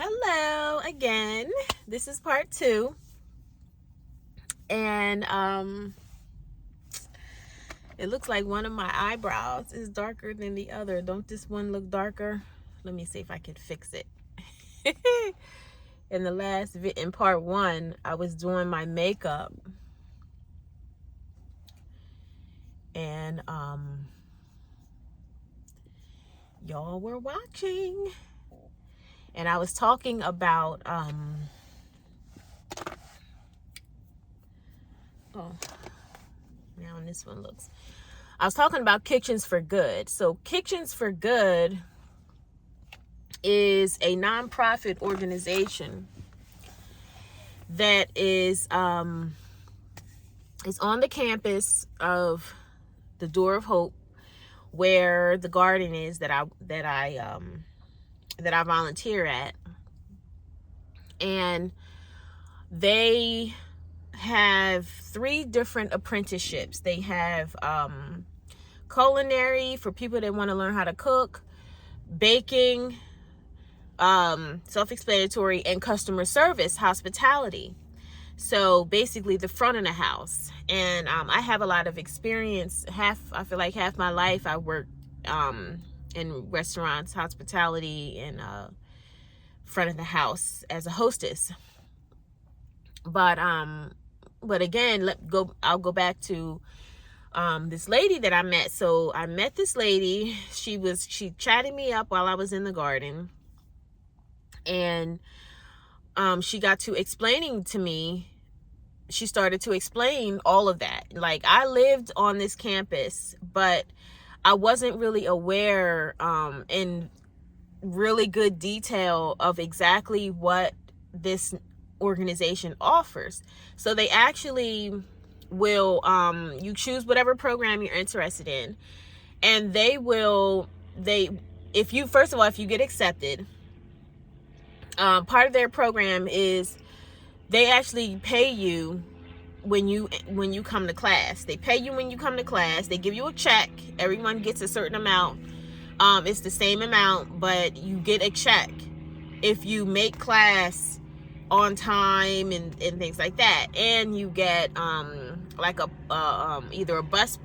Hello again. This is part 2. And it looks like one of my eyebrows is darker than the other. Don't this one look darker? Let me see if I can fix it. In part 1, I was doing my makeup. And y'all were watching. And I was talking about now this one looks. I was talking about Kitchens for Good. So Kitchens for Good is a nonprofit organization that is on the campus of the Door of Hope, where the garden is that I volunteer at. And they have 3 different apprenticeships. They have culinary for people that want to learn how to cook, baking, self-explanatory, and customer service, hospitality. So basically the front of the house. And I have a lot of experience. I feel like half my life I worked in restaurants, hospitality, and front of the house as a hostess. But again, I'll go back to this lady that I met. So I met this lady. She chatted me up while I was in the garden, and she got to explaining to me. She started to explain all of that. Like, I lived on this campus, but I wasn't really aware in really good detail of exactly what this organization offers. So they actually will you choose whatever program you're interested in, and if you get accepted, part of their program is they actually pay you when you come to class. They pay you when you come to class. They give you a check. Everyone gets a certain amount. It's the same amount, but you get a check if you make class on time and things like that. And you get like either a bus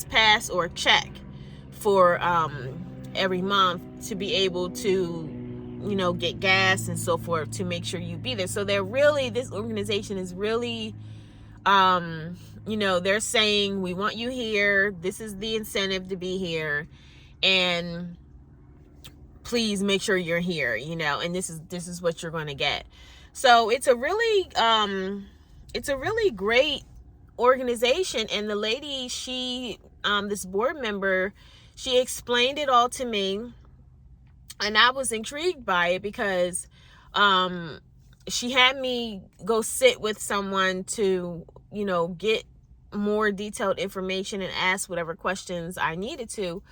pass or a check for every month to be able to get gas and so forth to make sure you be there. So this organization is really they're saying, we want you here, this is the incentive to be here, and please make sure you're here, and this is what you're going to get. So it's a really great organization. And the lady, this board member, she explained it all to me, and I was intrigued by it because she had me go sit with someone to get more detailed information and ask whatever questions I needed to.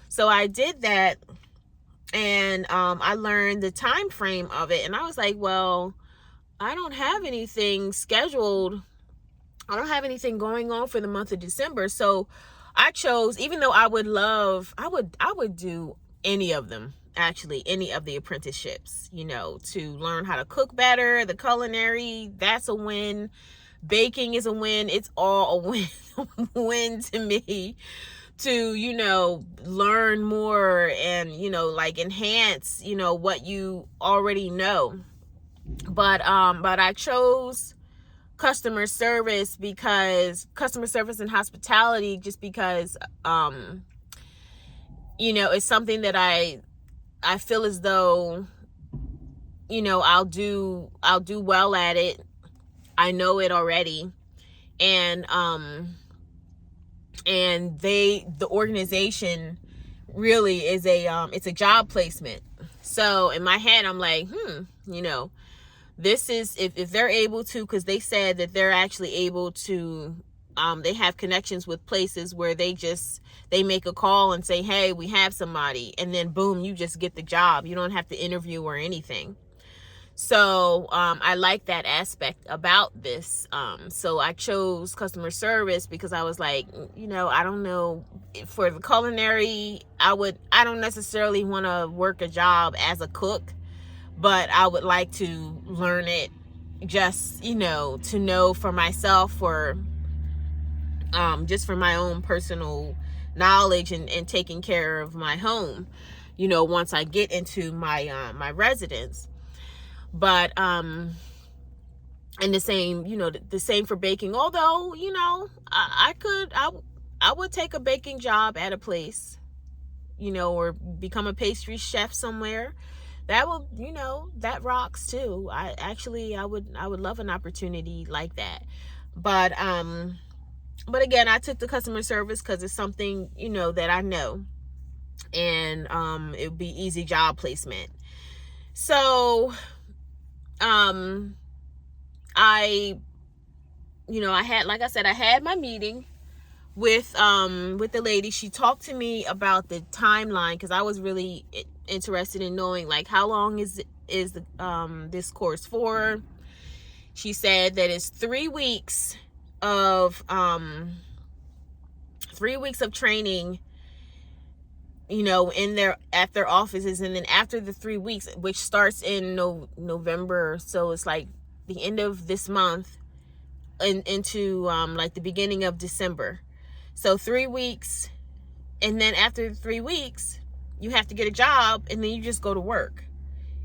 So I did that, and I learned the time frame of it, and I was like, well, I don't have anything scheduled. I don't have anything going on for the month of December. So I chose, even though I would do any of them, actually, any of the apprenticeships, to learn how to cook better. The culinary, that's a win. Baking is a win. It's all a win to me, to learn more and like enhance what you already know. But I chose customer service and hospitality just because it's something that I feel as though I'll do well at it. I know it already. And the organization really is it's a job placement. So in my head, I'm like, this is, if they're able to, because they said that they're actually able to, they have connections with places where they make a call and say, hey, we have somebody, and then boom, you just get the job. You don't have to interview or anything. So I like that aspect about this. So I chose customer service because I was like, I don't know, for the culinary, I don't necessarily want to work a job as a cook, but I would like to learn it just, to know for myself, or just for my own personal knowledge, and taking care of my home, once I get into my residence. But and the same for baking. Although, I would take a baking job at a place, or become a pastry chef somewhere. That will, that rocks too. I would love an opportunity like that. But again, I took the customer service because it's something, that I know, and it would be easy job placement. So I had, like I said, I had my meeting with the lady. She talked to me about the timeline, because I was really interested in knowing, like, how long is this course for. She said that it's 3 weeks of 3 weeks of training, at their offices, and then after the 3 weeks, which starts in November, so it's like the end of this month, into like the beginning of December. So 3 weeks, and then after 3 weeks, you have to get a job, and then you just go to work.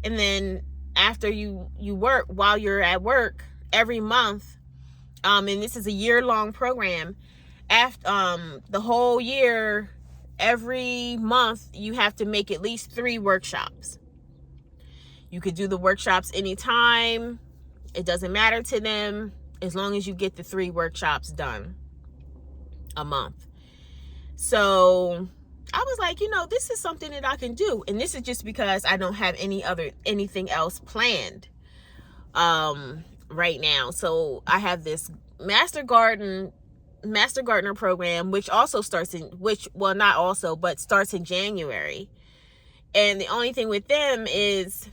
And then after you work, while you're at work, every month, and this is a year-long program, after the whole year, every month you have to make at least 3 workshops. You could do the workshops anytime. It doesn't matter to them, as long as you get the 3 workshops done a month. So I was like, this is something that I can do. And this is just because I don't have anything else planned right now. So I have this Master Gardener program, which also starts in January. And the only thing with them is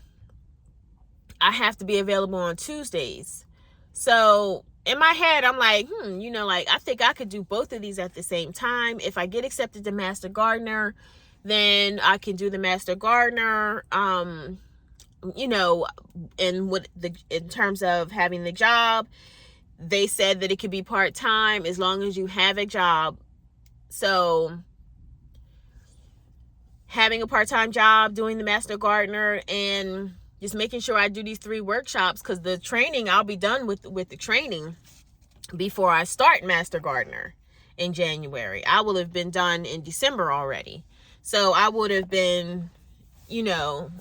I have to be available on Tuesdays. So in my head, I'm like, I think I could do both of these at the same time. If I get accepted to Master Gardener, then I can do the Master Gardener, in terms of having the job. They said that it could be part-time as long as you have a job. So having a part-time job, doing the Master Gardener, and just making sure I do these 3 workshops, because the training, I'll be done with the training before I start Master Gardener in January. I will have been done in December already. So I would have been,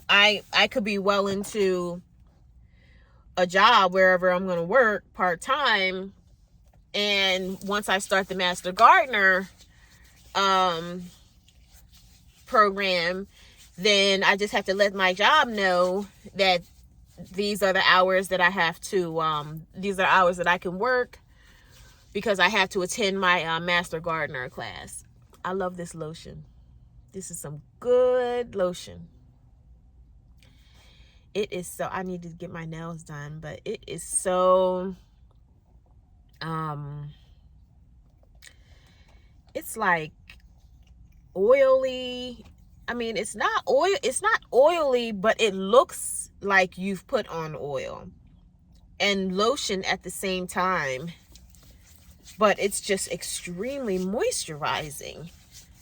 I could be well into a job wherever I'm going to work part-time. And once I start the Master Gardener program, then I just have to let my job know that these are the hours that I have to, these are hours that I can work, because I have to attend my Master Gardener class. I love this lotion. This is some good lotion. It is so, I need to get my nails done, but it is so, it's like oily. I mean, it's not oily, but it looks like you've put on oil and lotion at the same time, but it's just extremely moisturizing.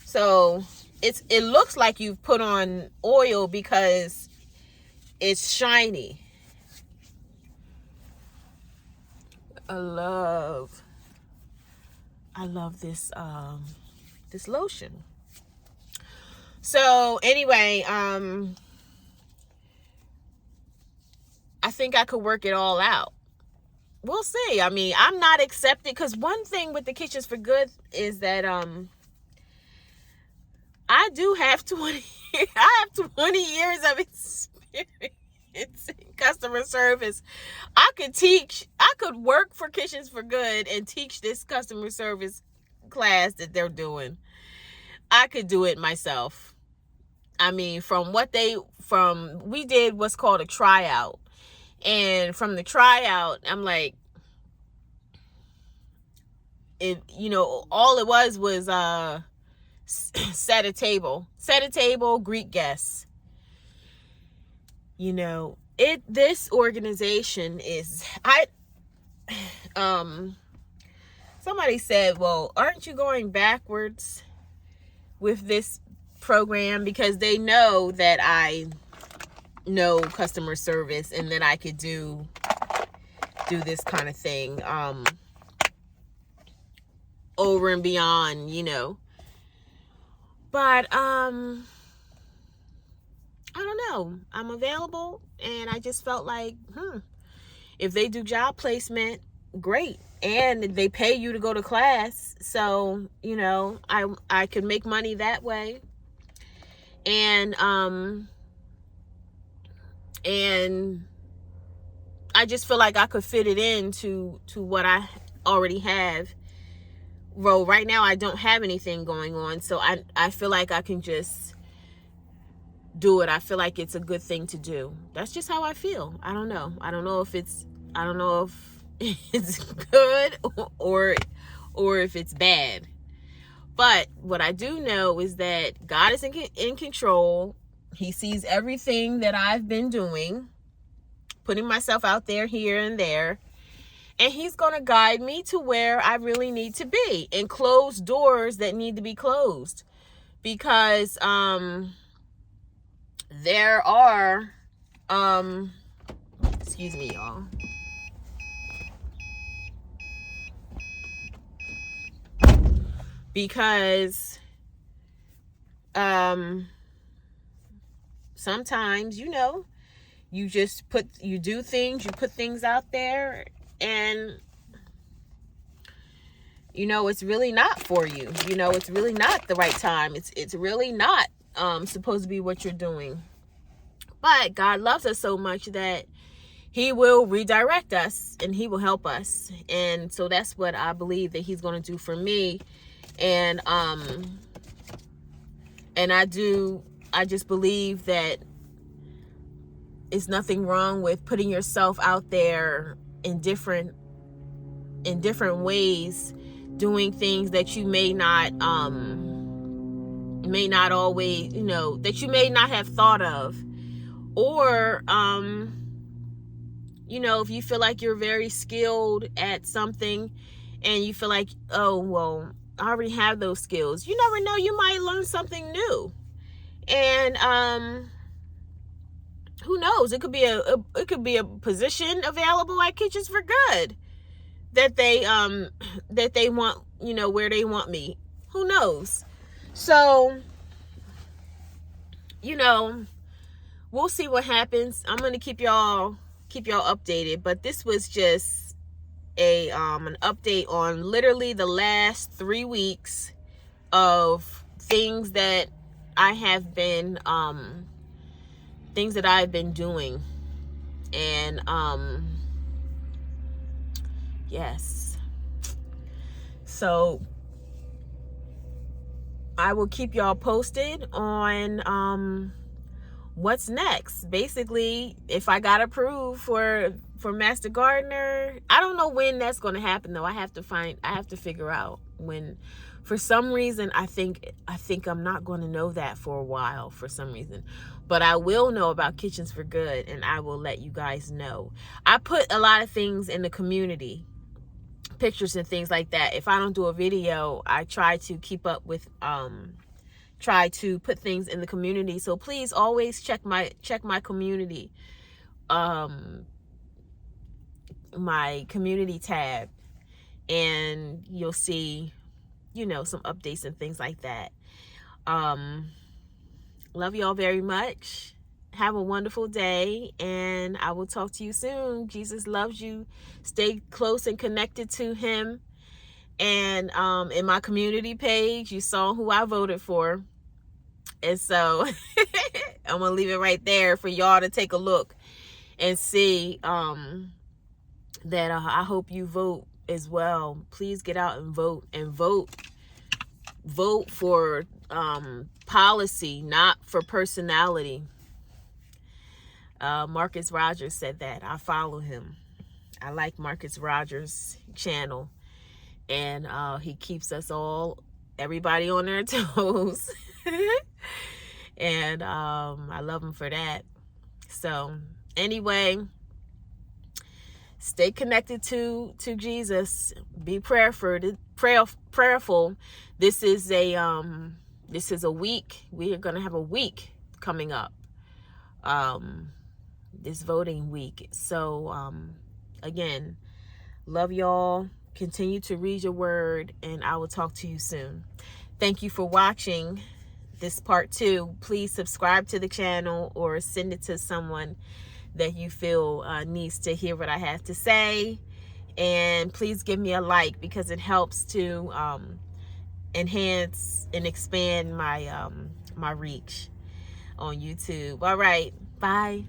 So it looks like you've put on oil because it's shiny. I love this this lotion. So anyway, I think I could work it all out. We'll see. I mean, I'm not accepted, because one thing with the Kitchens for Good is that I do have 20 years of experience in customer service. I could work for Kitchens for Good and teach this customer service class that they're doing. I could do it myself. I mean, we did what's called a tryout. And from the tryout, I'm like, all it was set a table, greet guests. this organization is, somebody said, well, aren't you going backwards with this program? Because they know that I know customer service and that I could do this kind of thing, over and beyond, but I don't know, I'm available, and I just felt like, if they do job placement, great, and they pay you to go to class, so I could make money that way, and I just feel like I could fit it into what I already have. Well, right now I don't have anything going on, so I feel like I can just do it. I feel like it's a good thing to do. That's just how I feel. I don't know if it's good or if it's bad. But what I do know is that God is in control. He sees everything that I've been doing, putting myself out there, here and there. And he's going to guide me to where I really need to be, and close doors that need to be closed. Because there are, excuse me, y'all. Because sometimes, you do things, you put things out there, and it's really not for you. It's really not the right time. It's really not supposed to be what you're doing. But God loves us so much that he will redirect us and he will help us. And so that's what I believe that he's going to do for me. And I just believe that it's nothing wrong with putting yourself out there in different ways, doing things that you may not always, that you may not have thought of, or if you feel like you're very skilled at something and you feel like, oh, well, I already have those skills. You never know, you might learn something new. And who knows? It could be a position available at Kitchens for Good that they want, where they want me. Who knows? So, we'll see what happens. I'm going to keep y'all updated, but this was just an update on literally the last 3 weeks of things that I have been doing. And yes, so I will keep y'all posted on what's next. Basically, if I got approved for Master Gardener, I don't know when that's going to happen though. I have to figure out when. For some reason, I think I'm not going to know that for a while, for some reason. But I will know about Kitchens for Good, and I will let you guys know. I put a lot of things in the community, pictures and things like that. If I don't do a video, I try to keep up with, try to put things in the community. So please always check my community, my community tab, and you'll see, some updates and things like that. Love y'all very much. Have a wonderful day, and I will talk to you soon. Jesus loves you. Stay close and connected to him. And in my community page, you saw who I voted for. And so I'm going to leave it right there for y'all to take a look and see that I hope you vote as well. Please get out and vote, vote for policy, not for personality. Marcus Rogers said that. I follow him. I like Marcus Rogers' channel, and he keeps us everybody on their toes. And I love him for that. So Anyway, stay connected to Jesus. Be prayerful. This is a week. We are gonna have a week coming up. This voting week. So again, love y'all. Continue to read your word, and I will talk to you soon. Thank you for watching this part 2. Please subscribe to the channel or send it to someone that you feel needs to hear what I have to say. And please give me a like, because it helps to enhance and expand my my reach on YouTube. All right, bye.